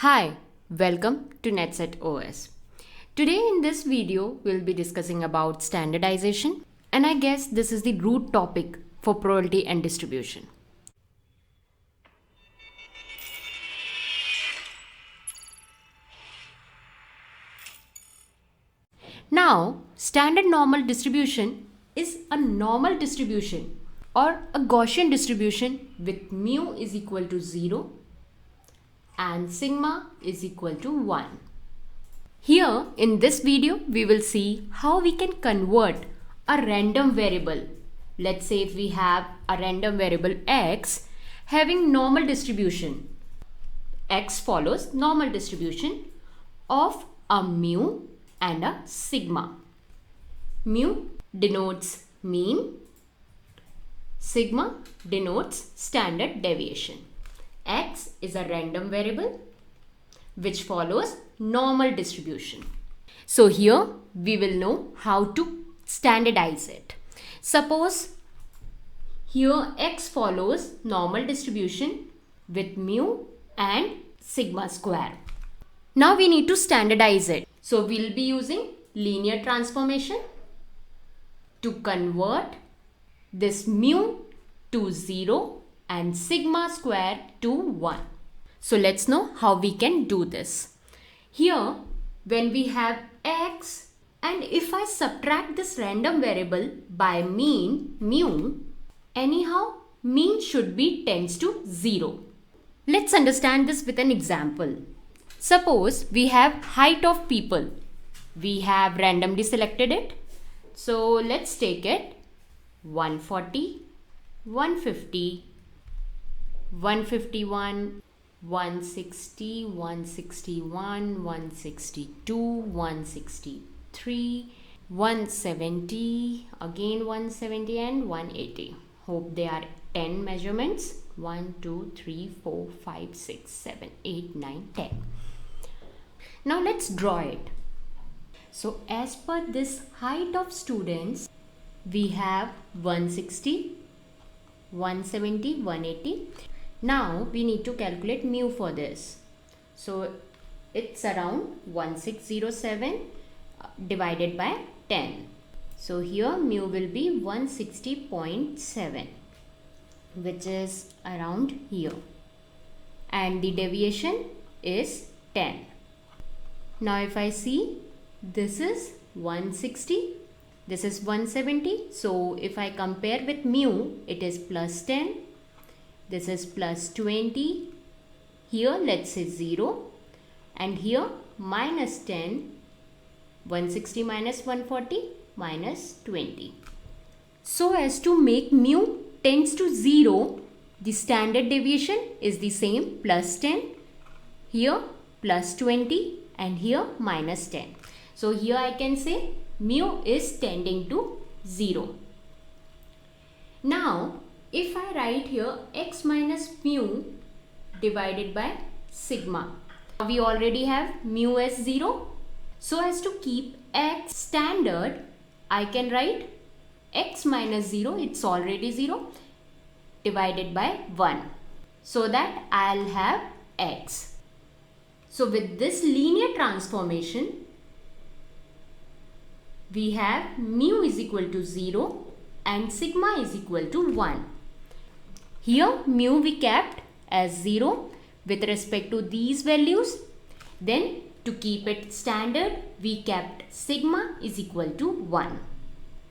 Hi, welcome to nETSETOS. Today in this video, we'll be discussing about standardization, and I guess this is the root topic for probability and distribution. Now, standard normal distribution is a normal distribution or a Gaussian distribution with mu is equal to 0 and sigma is equal to 1. Here in this video, we will see how we can convert a random variable. Let's say if we have a random variable x having normal distribution. X follows normal distribution of a mu and a sigma. Mu denotes mean, sigma denotes standard deviation. X is a random variable which follows normal distribution. So here we will know how to standardize it. Suppose here x follows normal distribution with mu and sigma square. Now we need to standardize it. So we'll be using linear transformation to convert this mu to 0 and sigma square to 1. So let's know how we can do this. Here when we have x and if I subtract this random variable by mean mu, anyhow mean should be tends to 0. Let's understand this with an example. Suppose we have height of people. We have randomly selected it. So let's take it 140, 150, 151, 160, 161, 162, 163, 170, again 170 and 180. Hope they are 10 measurements. 1, 2, 3, 4, 5, 6, 7, 8, 9, 10. Now let's draw it. So as per this height of students, we have 160, 170, 180. Now we need to calculate mu for this. So it's around 1607 divided by 10. So here mu will be 160.7, which is around here. And the deviation is 10. Now if I see, this is 160, this is 170. So if I compare with mu, it is plus 10. This is plus 20. Here let's say 0. And here minus 10. 160 minus 140 minus 20. So as to make mu tends to 0, the standard deviation is the same, plus 10. Here plus 20 and here minus 10. So here I can say mu is tending to 0. Now if I write here x minus mu divided by sigma. We already have mu as 0. So as to keep x standard, I can write x minus 0, it's already 0, divided by 1. So that I'll have x. So with this linear transformation, we have mu is equal to 0 and sigma is equal to 1. Here mu we kept as 0 with respect to these values. Then to keep it standard, we kept sigma is equal to 1.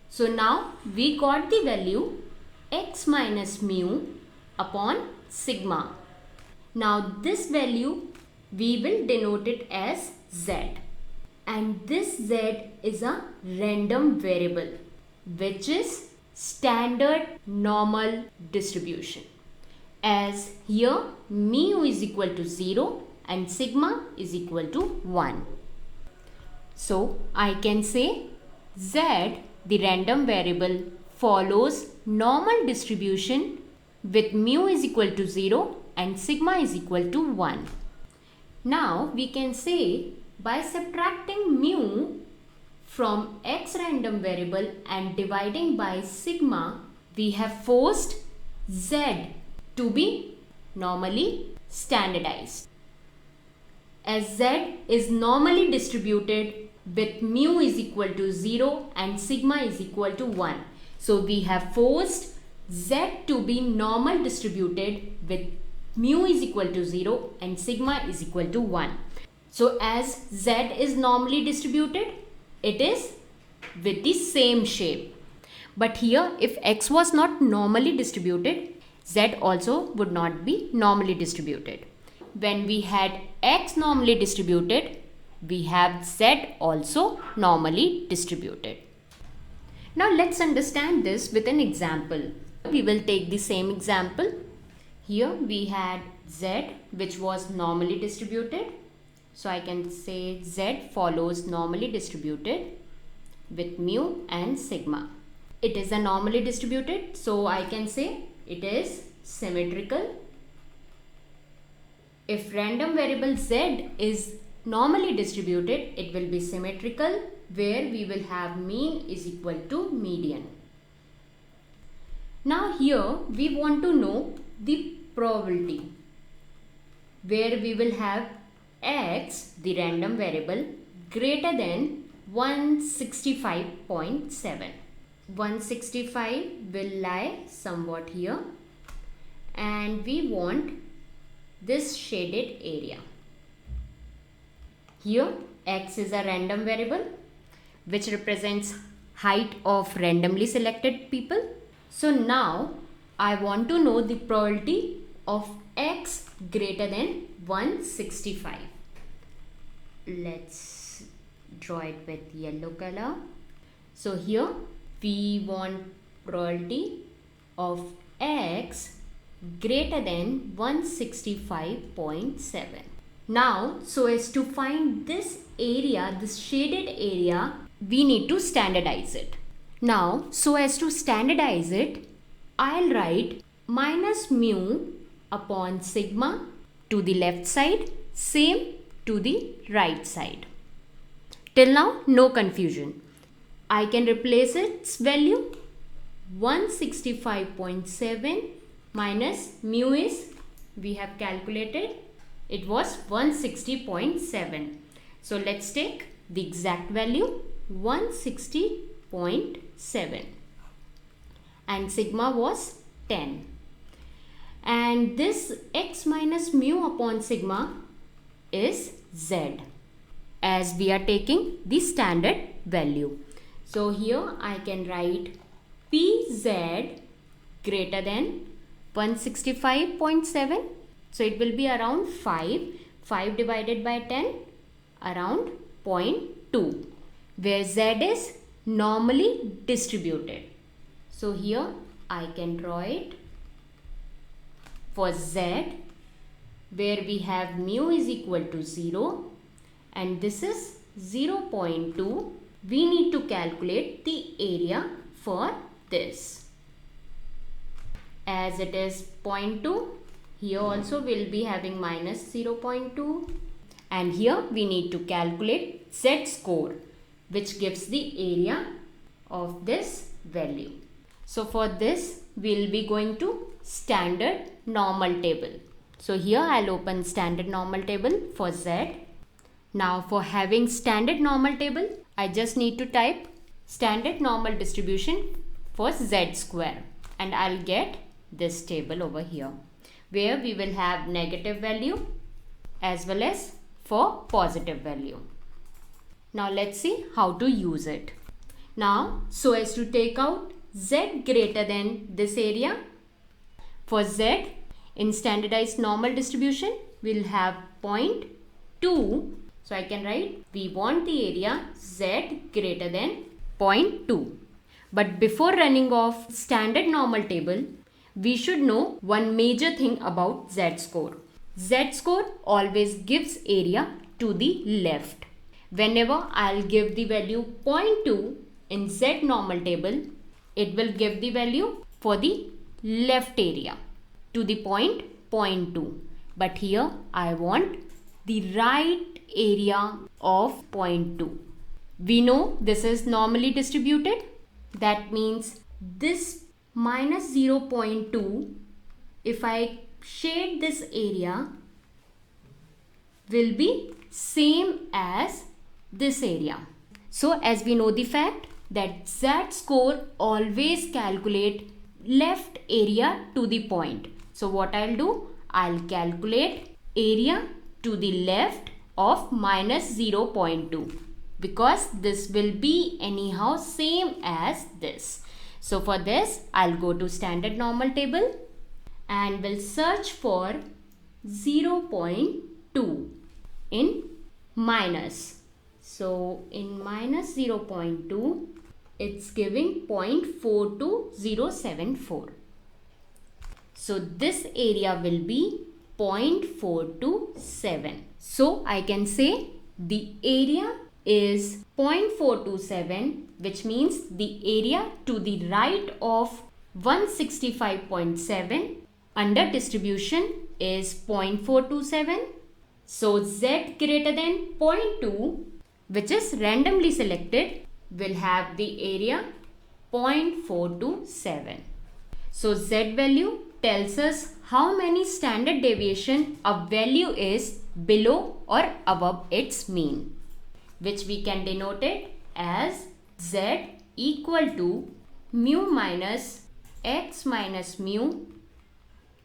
So now we got the value x minus mu upon sigma. Now this value we will denote it as z. And this z is a random variable which is standard normal distribution. As here mu is equal to 0 and sigma is equal to 1. So I can say z, the random variable, follows normal distribution with mu is equal to 0 and sigma is equal to 1. Now we can say by subtracting mu from x random variable and dividing by sigma, we have forced z to be normally standardized. as Z is normally distributed with mu is equal to 0 and sigma is equal to 1. So we have forced Z to be normal distributed with mu is equal to 0 and sigma is equal to 1. So as Z is normally distributed, it is with the same shape. But here if X was not normally distributed, Z also would not be normally distributed. When we had X normally distributed, we have Z also normally distributed. Now let's understand this with an example. We will take the same example. Here we had Z which was normally distributed. So I can say Z follows normally distributed with mu and sigma. It is a normally distributed, so I can say it is symmetrical. If random variable Z is normally distributed, it will be symmetrical, where we will have mean is equal to median. Now here we want to know the probability, where we will have X, the random variable, greater than 165.7. 165 will lie somewhat here, and we want this shaded area. Here X is a random variable which represents height of randomly selected people. So now I want to know the probability of X greater than 165. Let's draw it with yellow color. So here we want probability of X greater than 165.7. Now, so as to find this area, this shaded area, we need to standardize it. Now, so as to standardize it, I'll write minus mu upon sigma to the left side, same to the right side. Till now, no confusion. I can replace its value 165.7 minus mu is, we have calculated, it was 160.7. So let's take the exact value 160.7 and sigma was 10. And this X minus mu upon sigma is Z, as we are taking the standard value. So here I can write PZ greater than 165.7. So it will be around 5. 5 divided by 10, around 0.2, where Z is normally distributed. So here I can draw it for Z, where we have mu is equal to 0 and this is 0.2. We need to calculate the area for this. As it is 0.2, here also we'll be having minus 0.2, and here we need to calculate Z score, which gives the area of this value. So for this we'll be going to standard normal table. So here I'll open standard normal table for Z. Now for having standard normal table, I just need to type standard normal distribution for Z square and I'll get this table over here, where we will have negative value as well as for positive value. Now let's see how to use it. Now, so as to take out Z greater than this area, for Z in standardized normal distribution, we'll have 0.2. So I can write, we want the area Z greater than 0.2. But before running off standard normal table, we should know one major thing about Z score. Z score always gives area to the left. Whenever I'll give the value 0.2 in Z normal table, it will give the value for the left area to the point 0.2. But here I want the right area of 0.2. We know this is normally distributed. That means this minus 0.2, if I shade this area will be same as this area. So as we know the fact that z-score always calculate left area to the point. So what I'll do, I'll calculate area to the left of minus 0.2 because this will be anyhow same as this. So for this, I'll go to standard normal table and will search for 0.2 in minus. So in minus 0.2, it's giving 0.42074. So this area will be 0.427. So I can say the area is 0.427, which means the area to the right of 165.7 under distribution is 0.427. So z greater than 0.2, which is randomly selected, will have the area 0.427. So z value tells us how many standard deviation a value is below or above its mean, which we can denote it as z equal to mu minus x minus mu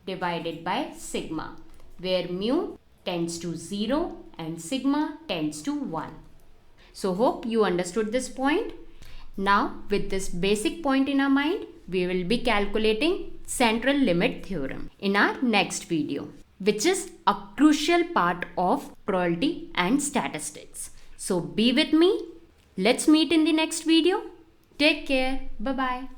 divided by sigma, where mu tends to 0 and sigma tends to 1. So hope you understood this point. Now with this basic point in our mind, we will be calculating central limit theorem in our next video, which is a crucial part of probability and statistics. So be with me. Let's meet in the next video. Take care. Bye-bye.